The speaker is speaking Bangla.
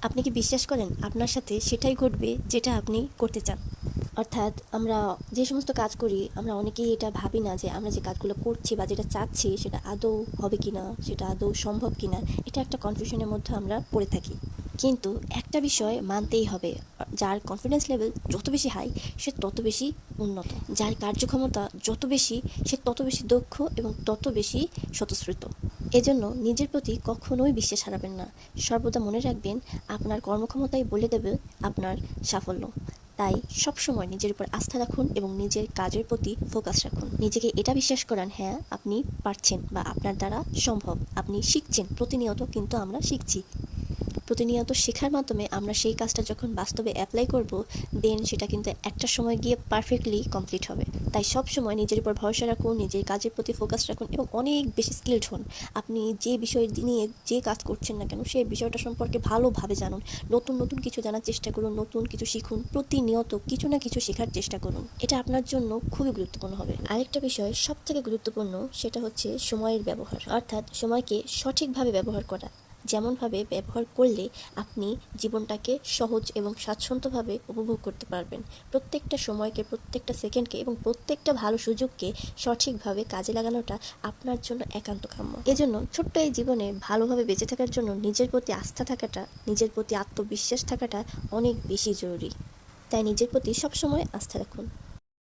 আপনি কি বিশ্বাস করেন আপনার সাথে সেটাই ঘটবে যেটা আপনি করতে চান? অর্থাৎ আমরা যে সমস্ত কাজ করি আমরা অনেকেই এটা ভাবি না যে আমরা যে কাজগুলো করছি বা যেটা চাচ্ছি সেটা আদৌ হবে কিনা, সেটা আদৌ সম্ভব কিনা। এটা একটা কনফিউশনের মধ্যে আমরা পড়ে থাকি। কিন্তু একটা বিষয় মানতেই হবে, যার কনফিডেন্স লেভেল যত বেশি হাই সে তত বেশি উন্নত, যার কার্যক্ষমতা যত বেশি সে তত বেশি দক্ষ এবং তত বেশি স্বতঃস্ফূর্ত। এজন্য নিজের প্রতি কখনোই বিশ্বাস হারাবেন না। সর্বদা মনে রাখবেন আপনার কর্মক্ষমতাই বলে দেবে আপনার সাফল্য। তাই সবসময় নিজের উপর আস্থা রাখুন এবং নিজের কাজের প্রতি ফোকাস রাখুন। নিজেকে এটা বিশ্বাস করান, হ্যাঁ আপনি পারছেন বা আপনার দ্বারা সম্ভব। আপনি শিখছেন প্রতিনিয়ত, কিন্তু আমরা শিখছি। প্রতিনিয়ত শেখার মাধ্যমে আমরা সেই কাজটা যখন বাস্তবে অ্যাপ্লাই করব, দেন সেটা কিন্তু একটা সময় গিয়ে পারফেক্টলি কমপ্লিট হবে। তাই সব সময় নিজের উপর ভরসা রাখুন, নিজের কাজের প্রতি ফোকাস রাখুন এবং অনেক বেশি স্কিলড হন। আপনি যে বিষয় নিয়ে যে কাজ করছেন না কেন সেই বিষয়টা সম্পর্কে ভালোভাবে জানুন। নতুন নতুন কিছু জানার চেষ্টা করুন, নতুন কিছু শিখুন। প্রতিনিয়ত কিছু না কিছু শেখার চেষ্টা করুন। এটা আপনার জন্য খুবই গুরুত্বপূর্ণ হবে। আরেকটা বিষয় সব থেকে গুরুত্বপূর্ণ, সেটা হচ্ছে সময়ের ব্যবহার। অর্থাৎ সময়কে সঠিকভাবে ব্যবহার করা। যেমনভাবে ব্যবহার করলে আপনি জীবনটাকে সহজ এবং স্বাচ্ছন্দ্যভাবে উপভোগ করতে পারবেন। প্রত্যেকটা সময়কে, প্রত্যেকটা সেকেন্ডকে এবং প্রত্যেকটা ভালো সুযোগকে সঠিকভাবে কাজে লাগানোটা আপনার জন্য একান্ত কাম্য। এজন্য ছোট্ট এই জীবনে ভালোভাবে বেঁচে থাকার জন্য নিজের প্রতি আস্থা থাকাটা, নিজের প্রতি আত্মবিশ্বাস থাকাটা অনেক বেশি জরুরি। তাই নিজের প্রতি সবসময় আস্থা রাখুন।